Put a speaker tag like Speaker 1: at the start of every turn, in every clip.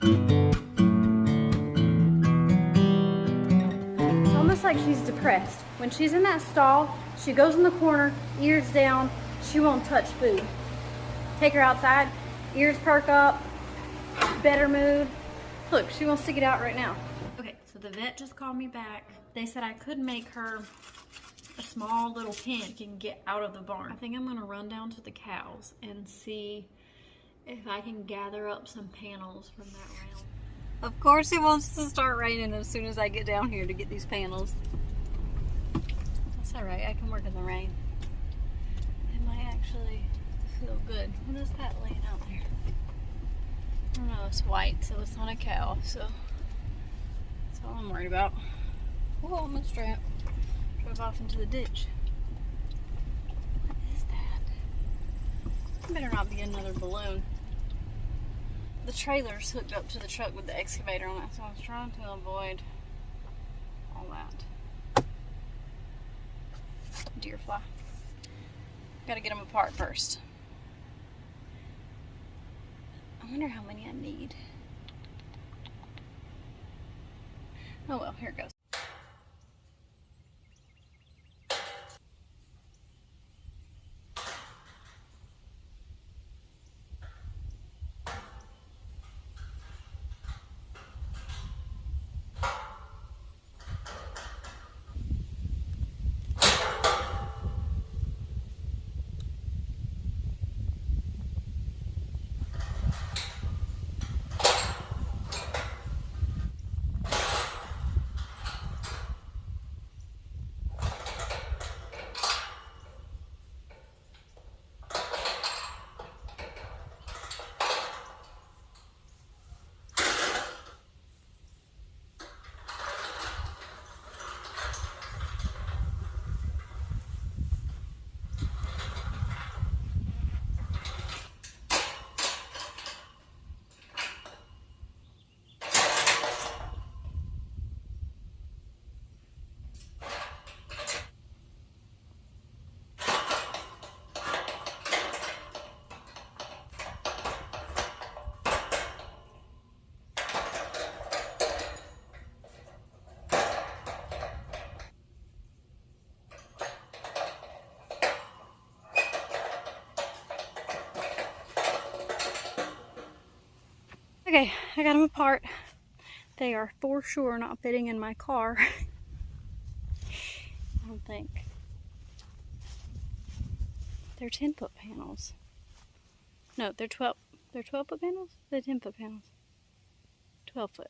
Speaker 1: It's almost like she's depressed. When she's in that stall, she goes in the corner, ears down, she won't touch food. Take her outside, ears perk up, better mood. Look, she wants to get out right now. Okay, so the vet just called me back. They said I could make her a small little pen she can get out of the barn. I think I'm gonna run down to the cows and see if I can gather up some panels from that round.
Speaker 2: Of course it wants to start raining as soon as I get down here to get these panels. That's all right, I can work in the rain. It might actually feel good. What is that laying out there? I don't know, it's white, so it's not a cow, so that's all I'm worried about. Oh, my strap drove off into the ditch. What is that? It better not be another balloon. The trailer's hooked up to the truck with the excavator on it, so I was trying to avoid all that. Deer fly. Gotta get them apart first. I wonder how many I need. Oh well, here it goes. Okay, I got them apart. They are for sure not fitting in my car. I don't think. They're 10-foot panels. No, they're 12. They're 12-foot panels? They're 10-foot panels. 12-foot.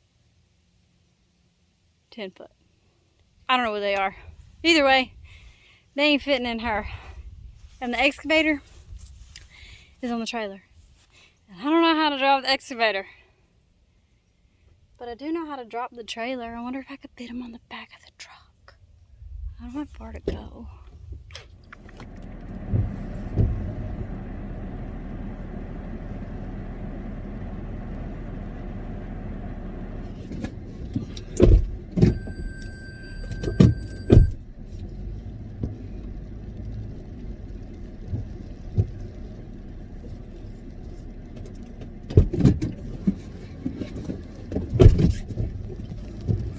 Speaker 2: 10-foot. I don't know what they are. Either way, they ain't fitting in her. And the excavator is on the trailer. And I don't know how to drive the excavator. But I do know how to drop the trailer. I wonder if I could fit them on the back of the truck. I don't know how far to go.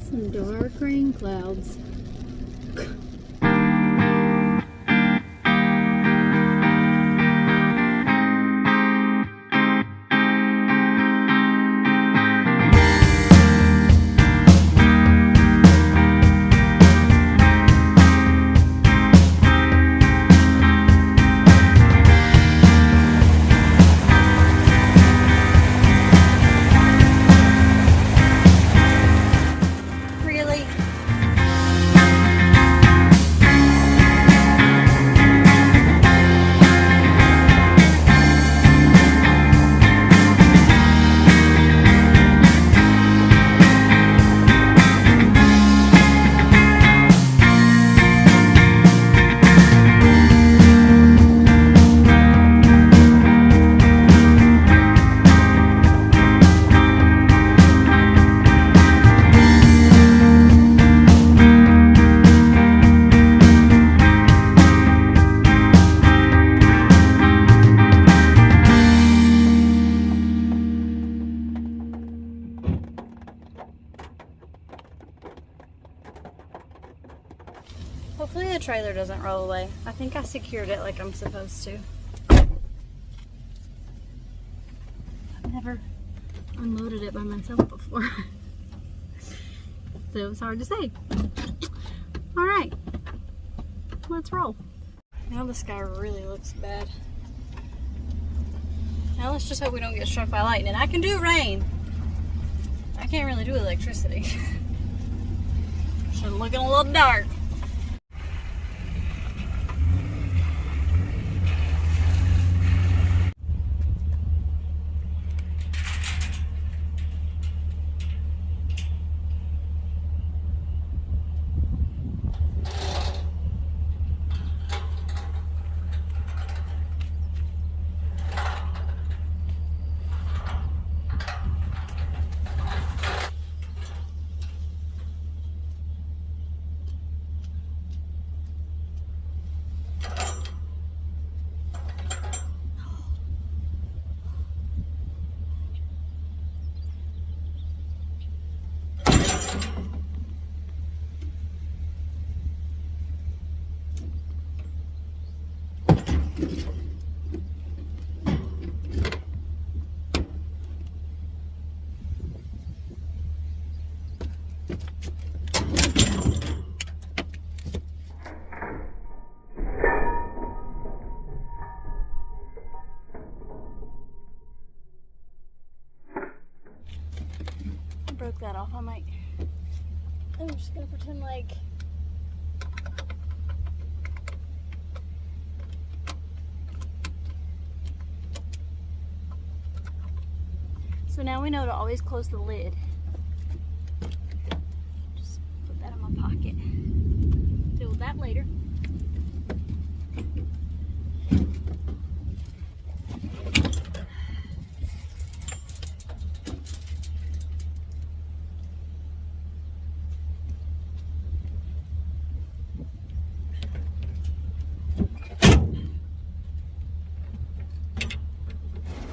Speaker 2: Some dark rain clouds. Hopefully the trailer doesn't roll away. I think I secured it like I'm supposed to. I've never unloaded it by myself before. So it's hard to say. All right, let's roll. Now the sky really looks bad. Now let's just hope we don't get struck by lightning. I can do rain. I can't really do electricity. Should looking a little dark. Broke that off. I'm just gonna pretend like so now we know to always close the lid. Just put that in my pocket. Deal with that later.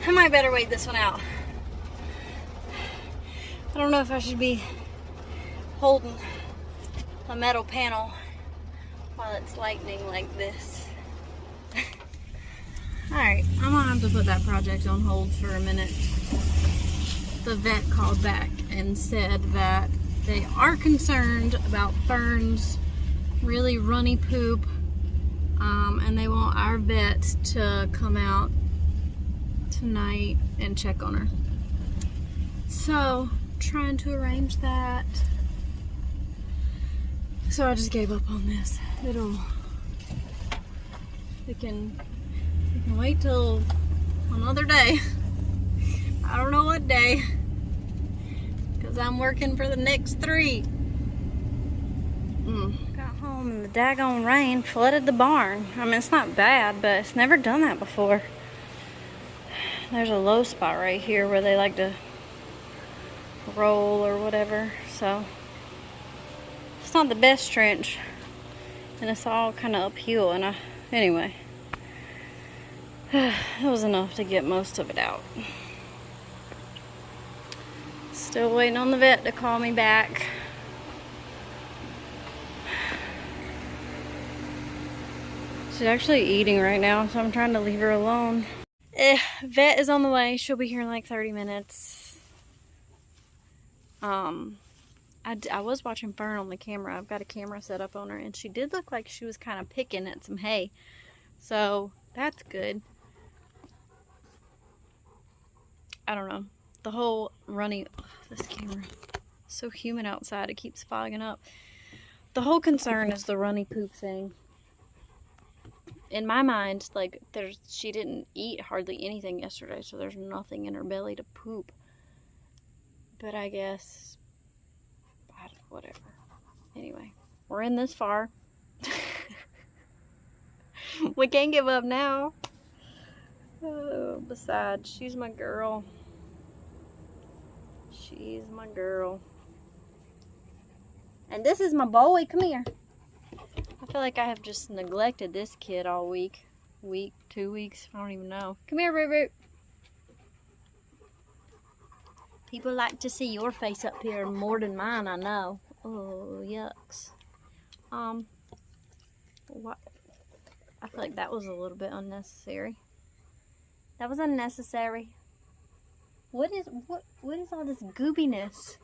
Speaker 2: I might better wait this one out. I don't know if I should be holding a metal panel while it's lightning like this. Alright, I'm gonna have to put that project on hold for a minute. The vet called back and said that they are concerned about Fern's really runny poop, and they want our vet to come out tonight and check on her. So, trying to arrange that. So I just gave up on this. We can wait till another day. I don't know what day, because I'm working for the next 3. Got home and the daggone rain flooded the barn. I mean, it's not bad, but it's never done that before. There's a low spot right here where they like to roll or whatever, so it's not the best trench, and it's all kind of uphill, and anyway, it was enough to get most of it out. Still waiting on the vet to call me back. She's actually eating right now, so I'm trying to leave her alone. Vet is on the way. She'll be here in like 30 minutes. I was watching Fern on the camera. I've got a camera set up on her, and she did look like she was kind of picking at some hay. So that's good. I don't know. The whole running, this camera, so humid outside, it keeps fogging up. The whole concern is the runny poop thing. In my mind, like, she didn't eat hardly anything yesterday, so there's nothing in her belly to poop. But I guess, whatever. Anyway, we're in this far. We can't give up now. Oh, besides, she's my girl. She's my girl. And this is my boy. Come here. I feel like I have just neglected this kid all week. 2 weeks, I don't even know. Come here, Root Root. People like to see your face up here more than mine, I know. Oh, yucks. What? I feel like that was a little bit unnecessary. That was unnecessary. What is all this goobiness?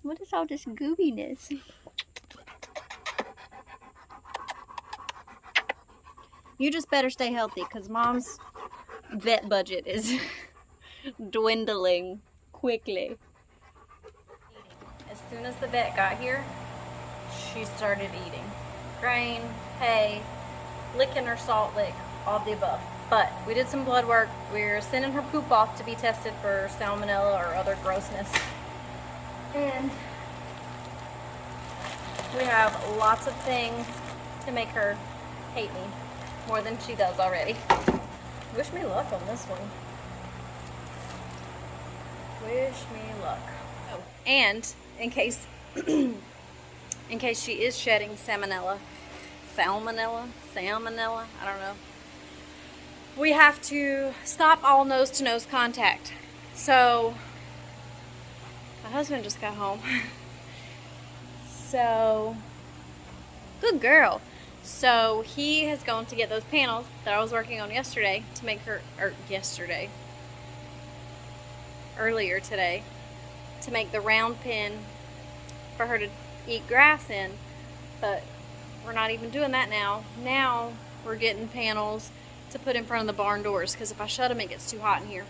Speaker 2: What is all this goobiness? You just better stay healthy, because Mom's vet budget is dwindling quickly. As soon as the vet got here, she started eating grain, hay, licking her salt lick, all of the above. But we did some blood work. We're sending her poop off to be tested for salmonella or other grossness. And we have lots of things to make her hate me more than she does already. Wish me luck on this one. Wish me luck. Oh, and in case she is shedding salmonella, I don't know. We have to stop all nose-to-nose contact. So, my husband just got home. So, good girl. So, he has gone to get those panels that I was working on yesterday to make her, earlier today, to make the round pen for her to eat grass in. But we're not even doing that now. Now, we're getting panels to put in front of the barn doors, because if I shut them, it gets too hot in here.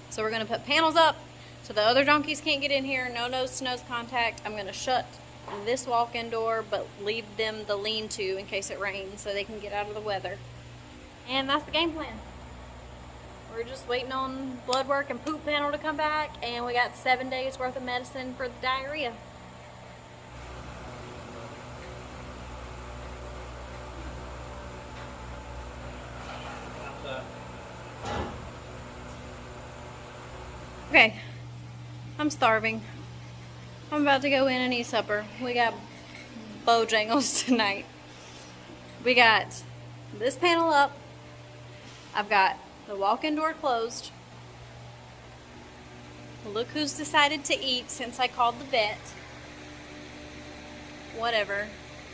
Speaker 2: So we're going to put panels up so the other donkeys can't get in here. No nose-to-nose contact. I'm going to shut this walk-in door, but leave them the lean-to in case it rains so they can get out of the weather. And that's the game plan. We're just waiting on blood work and poop panel to come back, and we got 7 days worth of medicine for the diarrhea. Okay, I'm starving. I'm about to go in and eat supper. We got Bojangles tonight. We got this panel up. I've got the walk-in door closed. Look who's decided to eat since I called the vet. Whatever,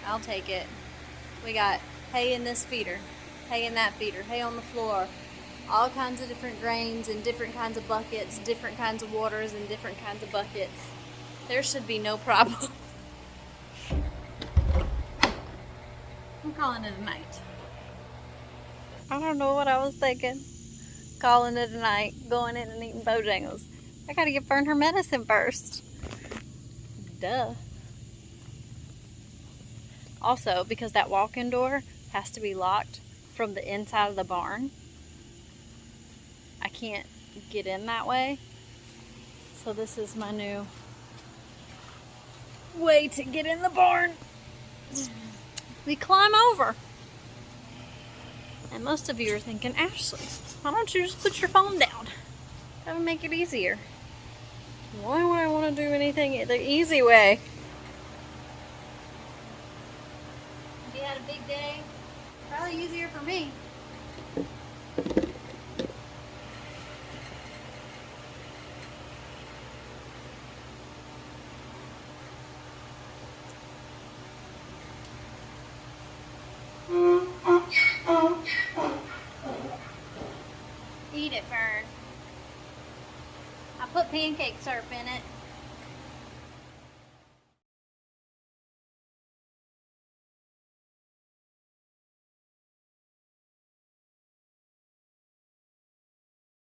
Speaker 2: I'll take it. We got hay in this feeder, hay in that feeder, hay on the floor. All kinds of different grains and different kinds of buckets, different kinds of waters and different kinds of buckets. There should be no problem. I'm calling it a night. I don't know what I was thinking. Calling it a night, going in and eating Bojangles. I gotta get Fern her medicine first. Duh. Also, because that walk-in door has to be locked from the inside of the barn, I can't get in that way. So this is my new way to get in the barn. We climb over. And most of you are thinking, Ashley, why don't you just put your phone down? That would make it easier. Why would I want to do anything the easy way? If you had a big day, probably easier for me. Eat it, Fern. I put pancake syrup in it.